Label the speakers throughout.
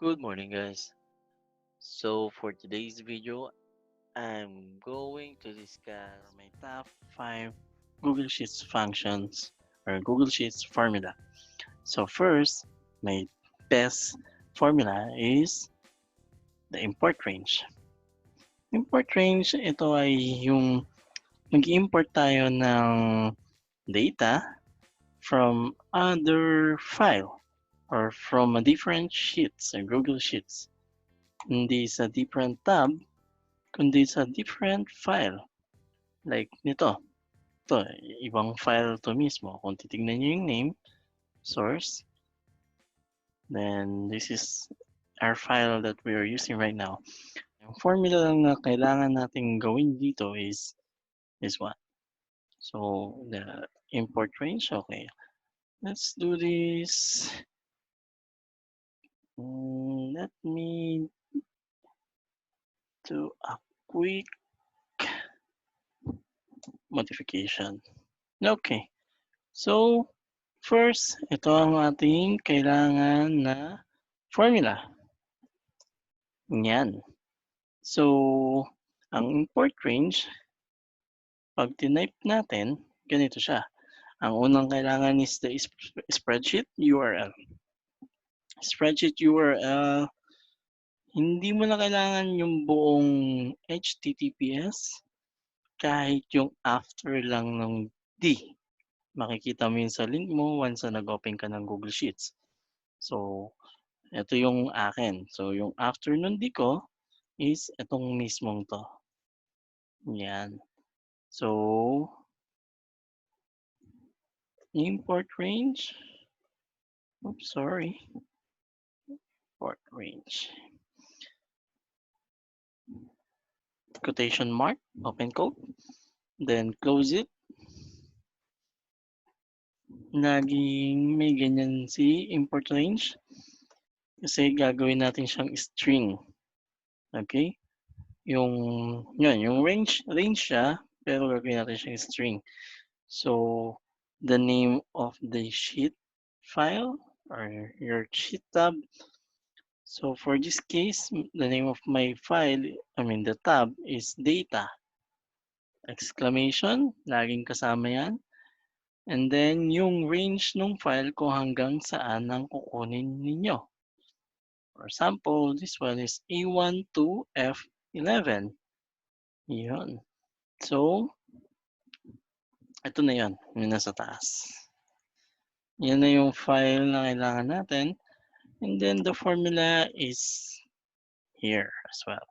Speaker 1: Good morning, guys. So, for today's video, I'm going to discuss my top 5 Google Sheets functions or Google Sheets formula. So, first, my best formula is the import range. Import range, ito ay yung mag-import tayo ng data from other file or from a different sheets or Google Sheets. Hindi sa different tab, kundi sa different file. Like nito. Ito, ibang file to mismo. Kung titignan nyo yung name, source, then this is our file that we are using right now. Yung formula lang na kailangan natin gawin dito is this one. So, the import range, okay. Let's do this. Let me do a quick modification. Okay. So, first, ito ang ating kailangan na formula. Yan. So, ang import range, pag tinype natin, ganito siya. Ang unang kailangan is the spreadsheet URL. Spreadsheet URL, hindi mo na kailangan yung buong HTTPS, kahit yung after lang ng D. Makikita mo yun sa link mo once na nag-open ka ng Google Sheets. So, ito yung akin. So, yung after nun D ko is itong mismong to. Yan. So, import range. Oops, sorry. Import range. Quotation mark, open quote. Then close it. Laging may ganyan si import range. Kasi gagawin natin siyang string. Okay? Yung range siya, pero gagawin natin siyang string. So, the name of the sheet file or your sheet tab. So, for this case, the name of my file, the tab is data. Exclamation, laging kasama yan. And then, yung range ng file kung hanggang saan ang kukunin ninyo. For example, this one is A1 to F11. Yun. So, ito na yun. Yun nasa taas. Yan na yung file na kailangan natin. And then, the formula is here as well.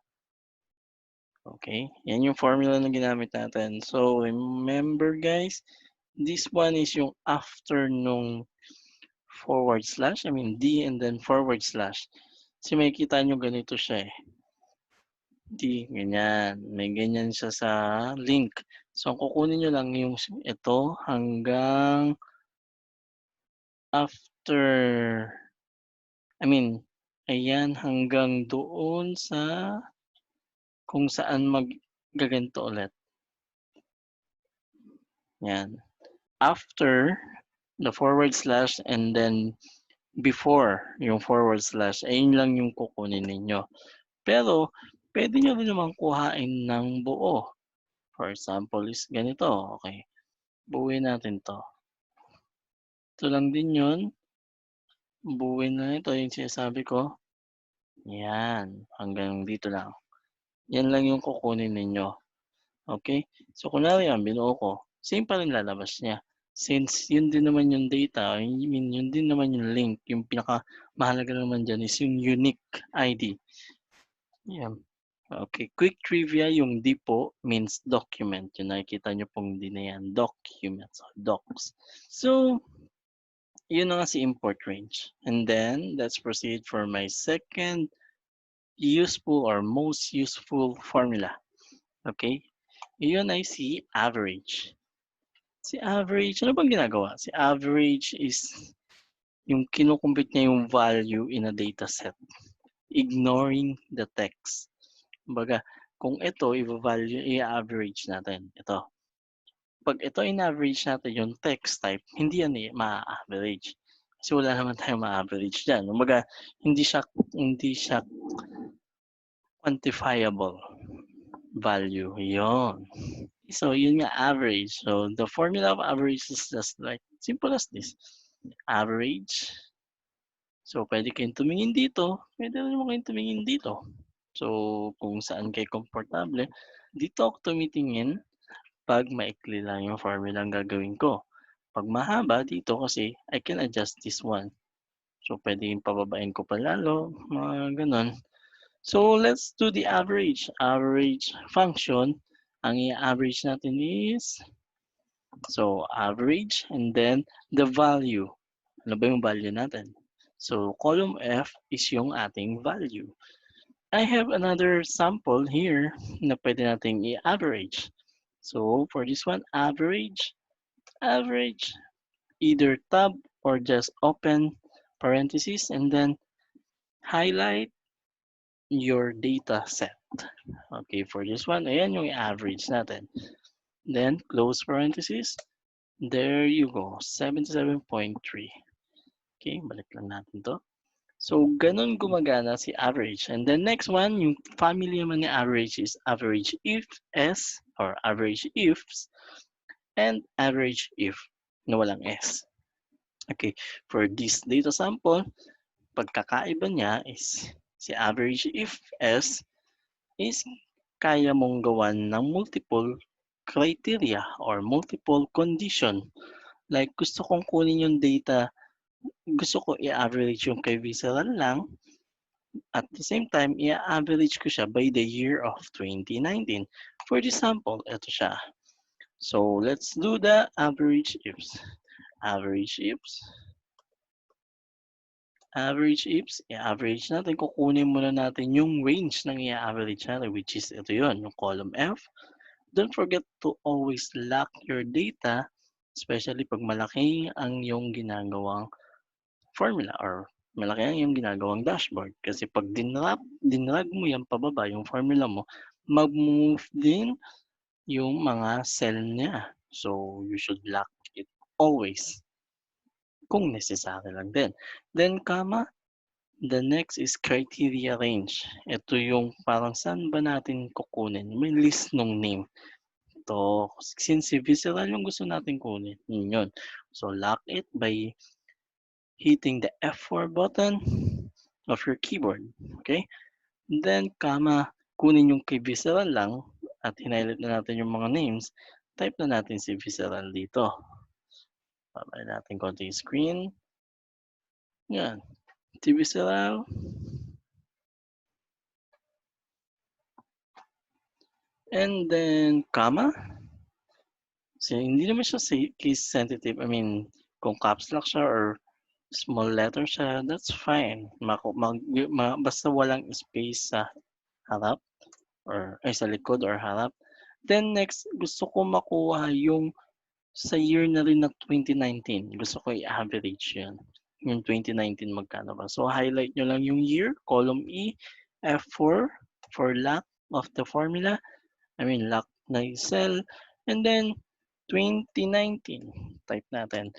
Speaker 1: Okay? Yan yung formula na ginamit natin. So, remember guys, this one is yung after nung / D and then / Kasi makikita nyo ganito siya eh. D, ganyan. May ganyan siya sa link. So, ang kukunin nyo lang yung ito hanggang after, ayan hanggang doon sa kung saan maggaganto ulit. Yan. After the / and then before yung / ayun lang yung kukunin ninyo. Pero, pwede nyo rin naman kuhain ng buo. For example is ganito. Okay. Buuin natin to. Ito lang din yun. Buuin na ito yung sinasabi ko. Yan. Hanggang dito lang. Yan lang yung kukunin ninyo. Okay? So, kunwari yan, binuo ko. Same pa rin lalabas niya. Since yun din naman yung data, yun din naman yung link, yung pinaka-mahalaga naman dyan is yung unique ID. Yan. Okay, quick trivia, yung D po means document. Yung nakikita nyo pong D na yan, documents, docs. So, yun na nga si import range. And then, let's proceed for my second useful or most useful formula. Okay? Yun ay si average. Si average, ano bang ginagawa? Si average is yung kinukumpit niya yung value in a data set, ignoring the text. Kumbaga, kung ito, i-average natin. Ito. Pag ito in-average natin yung text type, hindi yan ma-average. Kasi wala naman tayong ma-average diyan. Kumbaga hindi siya quantifiable value, 'yon. So, yun nga average. So, the formula of average is just like simple as this. Average. So, pwede kayong tumingin dito, pwede rin naman kayong tumingin dito. So, kung saan kayo komportable, dito ako tumitingin 'pag maikli lang yung formula ang gagawin ko. 'Pag mahaba dito kasi I can adjust this one. So, puwedeng pababain ko pa lalo, mga gano'n. So, let's do the average. Average function, ang i-average natin is, so average and then the value. Ano ba yung value natin? So, column F is yung ating value. I have another sample here na pwede nating i-average. So, for this one, average, either tab or just open parentheses and then highlight your data set. Okay, for this one, ayan yung average natin. Then, close parentheses. There you go, 77.3. Okay, balik lang natin to. So, ganun gumagana si average. And then next one, yung family naman ni average is AVERAGEIFS or AVERAGEIFS and AVERAGEIF na walang S. Okay, for this data sample, pagkakaiba niya is si AVERAGEIFS is kaya mong gawan ng multiple criteria or multiple condition. Like gusto kong kunin yung data, gusto ko i-average yung kay visceral lang, at the same time, i-average ko siya by the year of 2019. For this sample, ito siya. So, let's do the average ifs. Average ifs. Average ifs, i-average natin. Kukunin muna natin yung range ng i-average natin, which is ito yun, yung column F. Don't forget to always lock your data, especially pag malaki ang yung ginagawang formula or malaki ang iyong ginagawang dashboard. Kasi pag dinrag mo yan pababa, yung formula mo, mag-move din yung mga cell niya. So, you should lock it always kung necessary lang din. Then, comma, the next is criteria range. Ito yung parang saan ba natin kukunin? May list ng name. Ito, since visceral yung gusto natin kunin, yun. So, lock it by hitting the F4 button of your keyboard. Okay? Then, comma, kunin yung kay visceral lang at hinighlight na natin yung mga names. Type na natin si visceral dito. Babay natin konti yung screen. Yan. Si visceral. And then, comma. So, hindi naman siya case sensitive. I mean, kung caps lock siya or small letter siya, that's fine. Basta walang space sa harap or sa likod or harap. Then next, gusto ko makuha yung sa year na rin na 2019. Gusto ko i-average yun. Yung 2019 magkano ba. So highlight nyo lang yung year, column E, F4 for lock of the formula. I mean lock na yung cell. And then 2019. Type natin.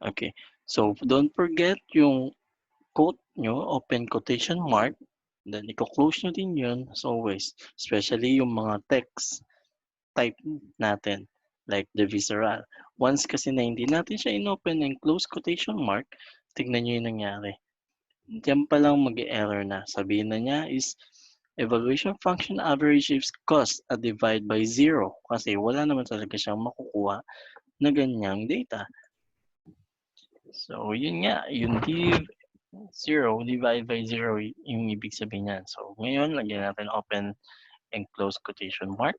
Speaker 1: Okay. So don't forget yung quote nyo, open quotation mark, then i-close nyo din yun as always, especially yung mga text type natin, like the visceral. Once kasi na hindi natin siya in-open and close quotation mark, tignan nyo yung nangyari. Diyan pa lang mag-error na. Sabihin na niya is, evaluation function average is cost a divide by 0 kasi wala naman talaga siyang makukuha na ganyang data. So, yun nga, yung div 0 divide by 0 yung ibig sabihin niyan. So, ngayon, lagyan natin open and close quotation mark.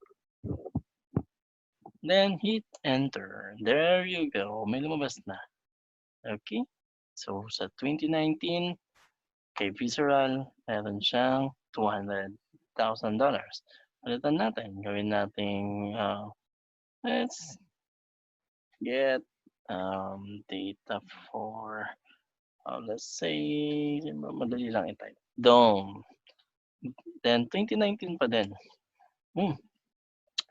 Speaker 1: Then, hit enter. There you go. May lumabas na. Okay? So, sa 2019, kay Visceral, meron siyang $200,000. Palitan natin. Gawin nating, let's get data for, let's say, madali lang i-type. Dome. Then 2019 pa din.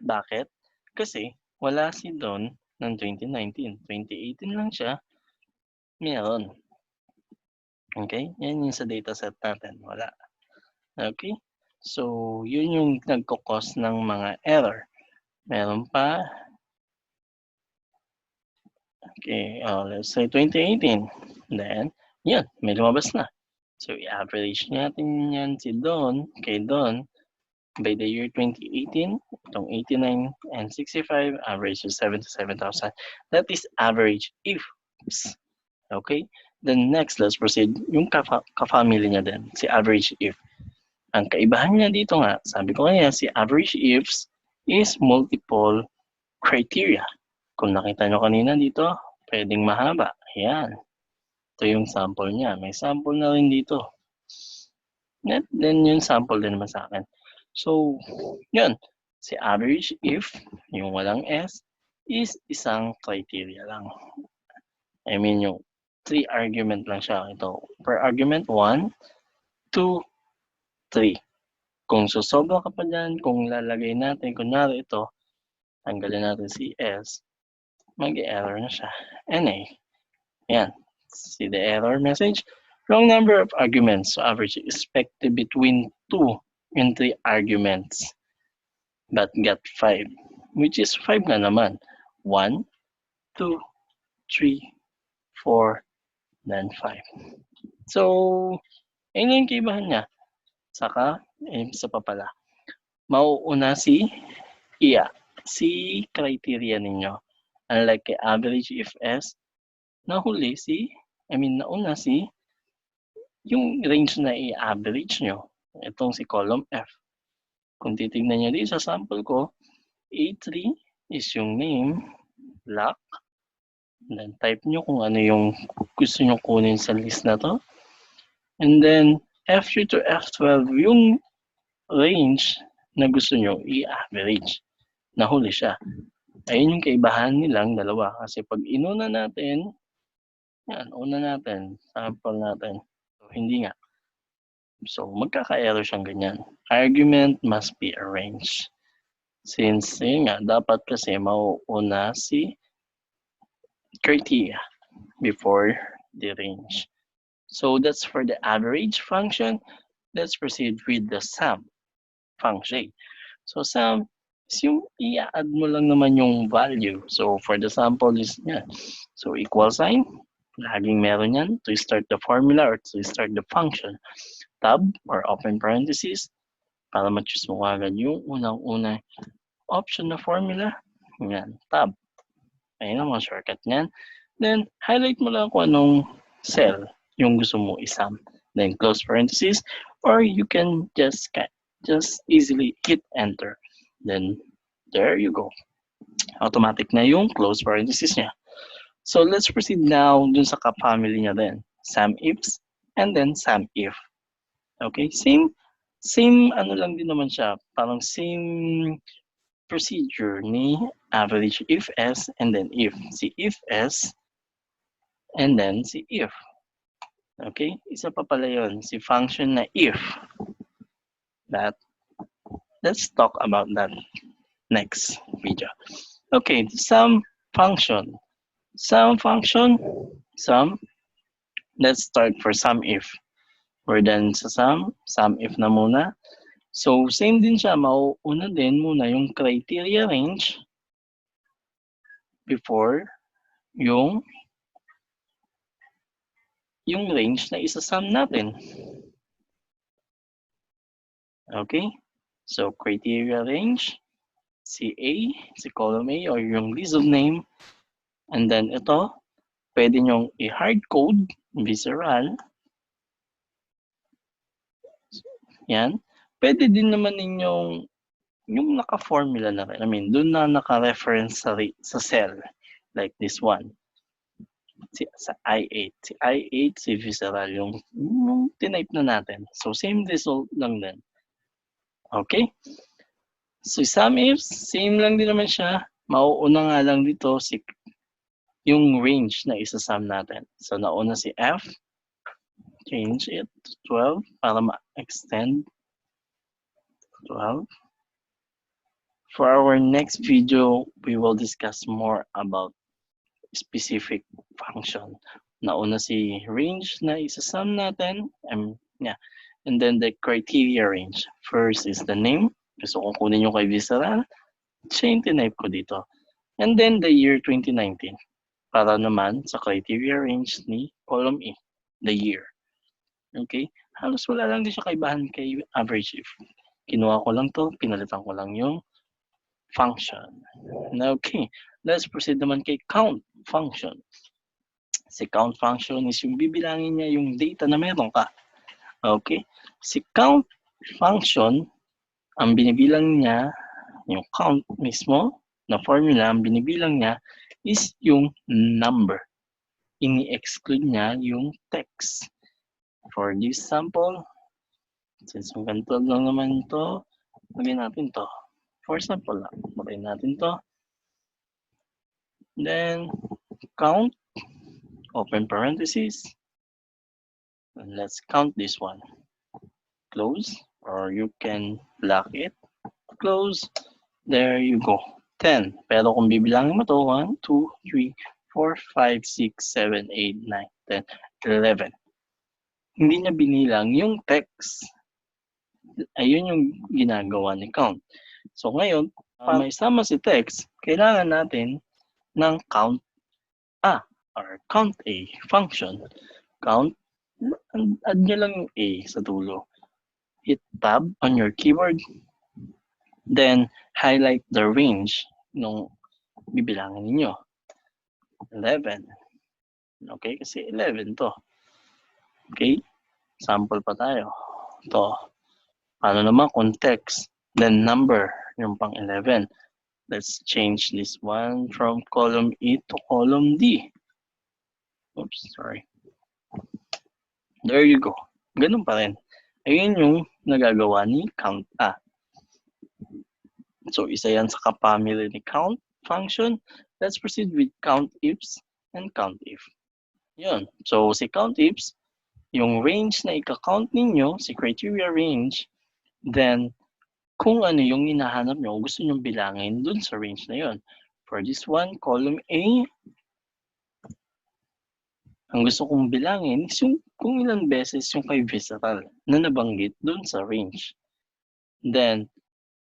Speaker 1: Bakit? Kasi wala si Don ng 2019. 2018 lang siya meron. Okay? Yan yung sa dataset natin. Wala. Okay? So, yun yung nagko-cause ng mga error. Meron pa. Okay, let's say 2018. Then, yun, may lumabas na. So, i-average natin yan si Don, kay Don. By the year 2018, itong 89 and 65, average is 77,000. That is average ifs. Okay? Then next, let's proceed. Yung ka-family niya din, si average if. Ang kaibahan niya dito nga, sabi ko kaya, si average ifs is multiple criteria. Kung nakita nyo kanina dito, pwedeng mahaba. Ayan. Ito yung sample niya. May sample na rin dito. Then yung sample din naman sa akin. So, yun. Si average if, yung walang S, is isang criteria lang. I mean, yung 3 argument lang siya. Ito, per argument, 1, 2, 3. Kung susobra ka pa dyan, kung lalagay natin, kunyari ito, tanggalin natin si S, mag-error na siya. NA. Yan. See the error message? Wrong number of arguments. So average expected between 2 and 3 arguments. But got 5. Which is 5 na naman. 1, 2, 3, 4, then 5. So, yun yung kaibahan niya. Saka, isa pa pala. Mauuna si iya. Si criteria ninyo. Unlike kay average if S, nauna si yung range na i-average nyo. Itong si column F. Kung titignan nyo dito sa sample ko, A3 is yung name, block. Then type nyo kung ano yung gusto nyo kunin sa list na to. And then F3 to F12 yung range na gusto nyo i-average. Nahuli siya. Ayun yung kaibahan nilang dalawa. Kasi pag inuna natin, yan, una natin, sample natin. So, hindi nga. So, magkaka-error siyang ganyan. Argument must be arranged. Since, yun nga, dapat kasi mauuna si criteria before the range. So, that's for the average function. Let's proceed with the sum function. So, sum is yung i-add mo lang naman yung value. So, for the sample is yan. So, equal sign. Laging meron yan to start the formula or to start the function. Tab or open parentheses para ma-choose mo agad yung unang-una option na formula. Yan, tab. Ayun ang mga shortcut niyan. Then, highlight mo lang kung anong cell yung gusto mo isum. Then, close parentheses or you can just easily hit enter. Then, there you go. Automatic na yung close parentheses niya. So, let's proceed now dun sa ka-family niya din. SUMIFS and then SUMIF. Okay, same ano lang din naman siya. Parang same procedure ni average if S and then if. Si if S and then si if. Okay, isa pa pala yun. Si function na if. Let's talk about that next video. Okay, sum function. Sum function, sum. Let's start for SUMIF. We're done sa SUMIF na muna. So, same din siya. Mauuna din muna yung criteria range before yung range na isa-sum natin. Okay? So, criteria range, si A, si column A, or yung list of name. And then ito, pwede nyong i-hard code, visceral. Yan. Pwede din naman ninyong yung naka-formula na rin. I mean, doon na naka-reference sa cell. Like this one. Sa I8. Si I8, si visceral, yung tinype na natin. So, same result lang din. Okay? So, SUMIFs, same lang din naman siya. Mauuna nga lang dito yung range na isa-sum natin. So, nauna si F. Change it to 12 para ma-extend 12. For our next video, we will discuss more about specific function. Nauna si range na isa-sum natin. Yeah. And then the criteria range. First is the name. Gusto kong kunin yung kay Visceral. Siya yung tinype ko dito. And then the year 2019. Para naman sa criteria range ni column E, the year. Okay? Halos wala lang din siya kaibahan kay AVERAGEIF. Kinuha ko lang to, pinalitan ko lang yung function. Okay, let's proceed naman kay count function. Si count function is yung bibilangin niya yung data na meron ka. Okay? Si count function, ang binibilang niya, yung count mismo, na formula, ang binibilang niya is yung number. Ini-exclude niya yung text. For this sample, since ang ganito lang naman ito, lagyan natin to. For example lang, lagyan natin to. Then, count, open parentheses, and let's count this one. Close, or you can block it. Close, there you go. 10. Pero kung bibilangin mo to, 1, 2, 3, 4, 5, 6, 7, 8, 9, 10, 11. Hindi niya binilang yung text. Ayun yung ginagawa ni count. So ngayon, para maisama si text, kailangan natin ng count A or count A function. Count, add nyo lang yung A sa dulo. Hit tab on your keyboard. Then, highlight the range nung bibilangin ninyo. 11. Okay, kasi 11 to. Okay, sample pa tayo. Ito. Paano naman kung text, then number, yung pang 11. Let's change this one from column E to column D. Oops, sorry. There you go. Ganun pa rin. Ayun yung nagagawa ni count A. So, isa yan sa kapamilya ni count function. Let's proceed with COUNTIFS and COUNTIF. Yun. So, si COUNTIFS, yung range na ika-count ninyo, si criteria range, then, kung ano yung hinahanap nyo, gusto nyo bilangin dun sa range na yun. For this one, column A, ang gusto kong bilangin is yung kung ilang beses yung kay Visceral na nabanggit dun sa range. Then,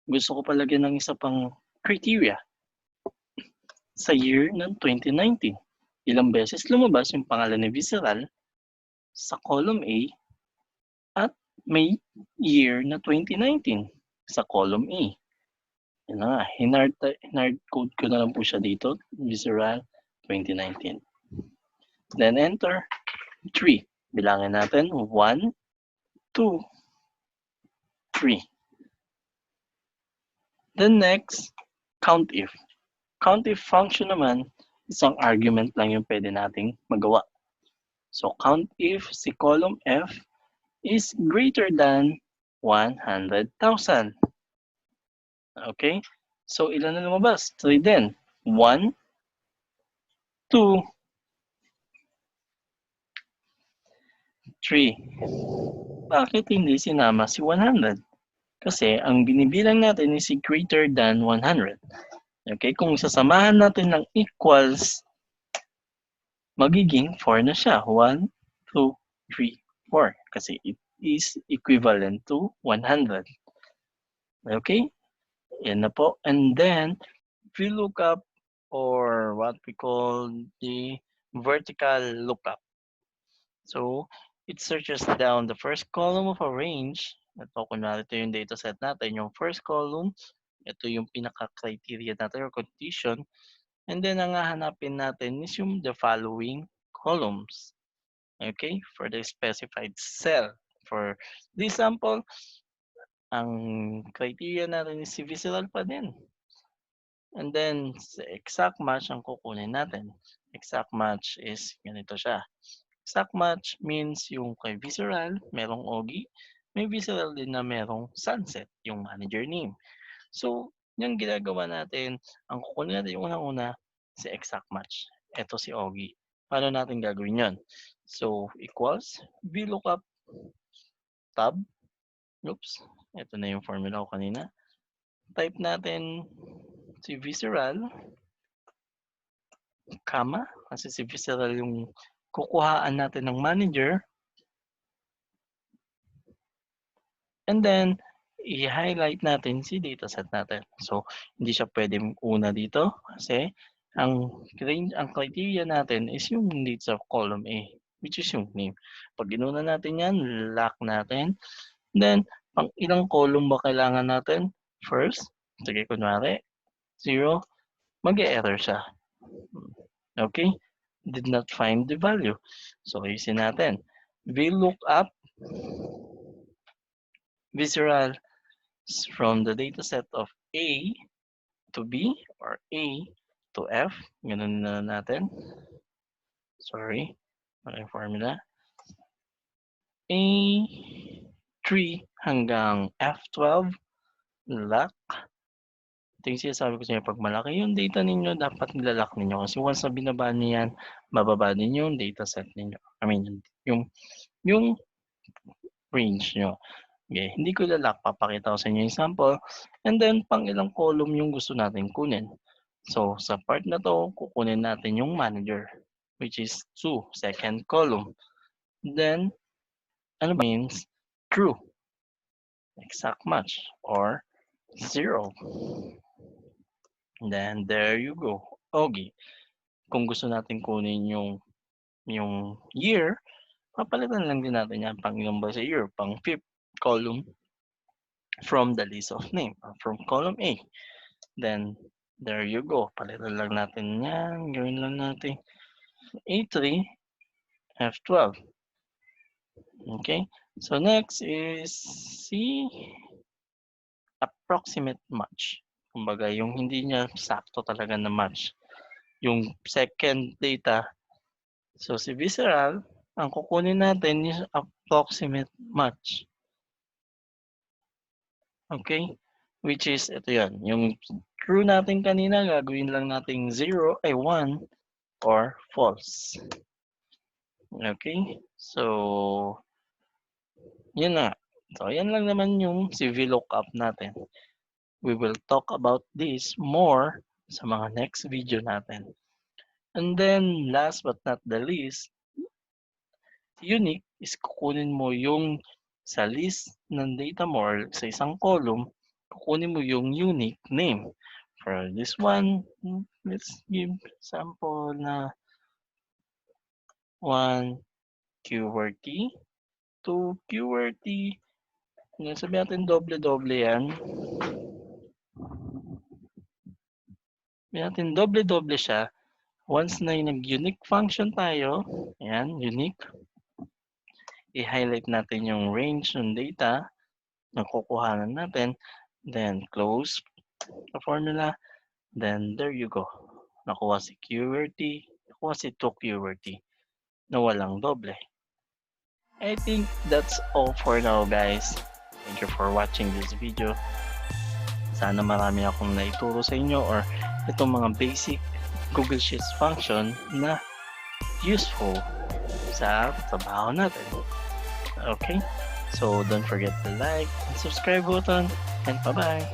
Speaker 1: gusto ko palagyan ng isa pang criteria sa year ng 2019. Ilang beses lumabas yung pangalan ni Visceral sa column A at may year na 2019 sa column A. Yan na nga, hinard code ko na lang po siya dito, Visceral 2019. Then enter 3. Bilangin natin 1, 2, 3. Then next, COUNTIF. COUNTIF function naman, isang argument lang yung pwede nating magawa. So COUNTIF, si column F, is greater than 100,000. Okay? So ilan na lumabas? 3 din. 1, 2, 3. Bakit hindi sinama si 100? Kasi ang binibilang natin is greater than 100. Okay, kung sasamahan natin ng equals, magiging 4 na siya. 1, 2, 3, 4. Kasi it is equivalent to 100. Okay, yan na po. And then, VLOOKUP or what we call the vertical lookup. So, it searches down the first column of a range. Ito, kunwari ito yung dataset natin. Yung first column, ito yung pinaka-criteria natin or condition. And then, ang hahanapin natin is yung the following columns. Okay? For the specified cell. For this sample, ang criteria natin is si Visceral pa din. And then, sa exact match ang kukunin natin. Exact match is ganito siya. Exact match means yung kay Visceral, merong Ogie. May Visceral din na merong Sunset, yung manager name. So, yung ginagawa natin, ang kukunin natin yung unang-una, si exact match. Ito si Ogie. Paano natin gagawin yon? So, equals VLOOKUP tab. Oops. Ito na yung formula ko kanina. Type natin si visceral, comma, kasi si visceral yung kukuhaan natin ng manager. And then, i-highlight natin si dataset natin. So, hindi siya pwedeng una dito kasi ang criteria natin is yung dito sa column A, which is yung name. Pag inuna natin yan, lock natin. Then, pang ilang column ba kailangan natin? First, sige, kunwari, 0, mag-e-error siya. Okay? Did not find the value. So, ayusin natin. VLOOKUP visceral from the dataset of A to B or A to F. Ganun na natin. Sorry. Maraming formula. A3 hanggang F12. Lock. Ito yung sinasabi ko sa inyo. Pag malaki yung data ninyo, dapat nilalak ninyo. Kasi once na binaba niyo yan, bababa din yung dataset ninyo. I mean, yung range nyo. Okay, hindi ko lalak. Papakita ko sa inyo yung sample. And then, pang ilang column yung gusto natin kunin. So, sa part na to, kukunin natin yung manager, which is 2, second column. Then, ano means true, exact match, or 0. Then, there you go. Okay. Kung gusto natin kunin yung year, papalitan lang din natin yan. Pang ilang ba sa year? Pang 5th column from the list of name, from column A. Then, there you go. Palitan lang natin yan. Gawin lang natin A3, F12. Okay? So, next is si approximate match. Kumbaga, yung hindi niya sakto talaga na match. Yung second data. So, si visceral, ang kukunin natin is approximate match. Okay? Which is, ito yan. Yung true natin kanina, gagawin lang natin 0, ay 1, or false. Okay? So, yun na. So, yan lang naman yung si VLOOKUP natin. We will talk about this more sa mga next video natin. And then, last but not the least, unique is kukunin mo yung sa list ng data mo or sa isang column, kukunin mo yung unique name. For this one, let's give sample na 1 QWERTY, 2 QWERTY, sabihin natin doble-doble yan. Sabihin natin doble-doble siya. Once na yung nag-unique function tayo, ayan, unique, i-highlight natin yung range ng data na kukuhanan natin, then close the formula, then there you go. Nakuha si QWERTY, nakuha si 2 QWERTY na walang doble. I think that's all for now, guys. Thank you for watching this video. Sana marami akong naituro sa inyo or itong mga basic Google Sheets function na useful sa trabaho natin. Okay? So don't forget to like and subscribe button and bye-bye.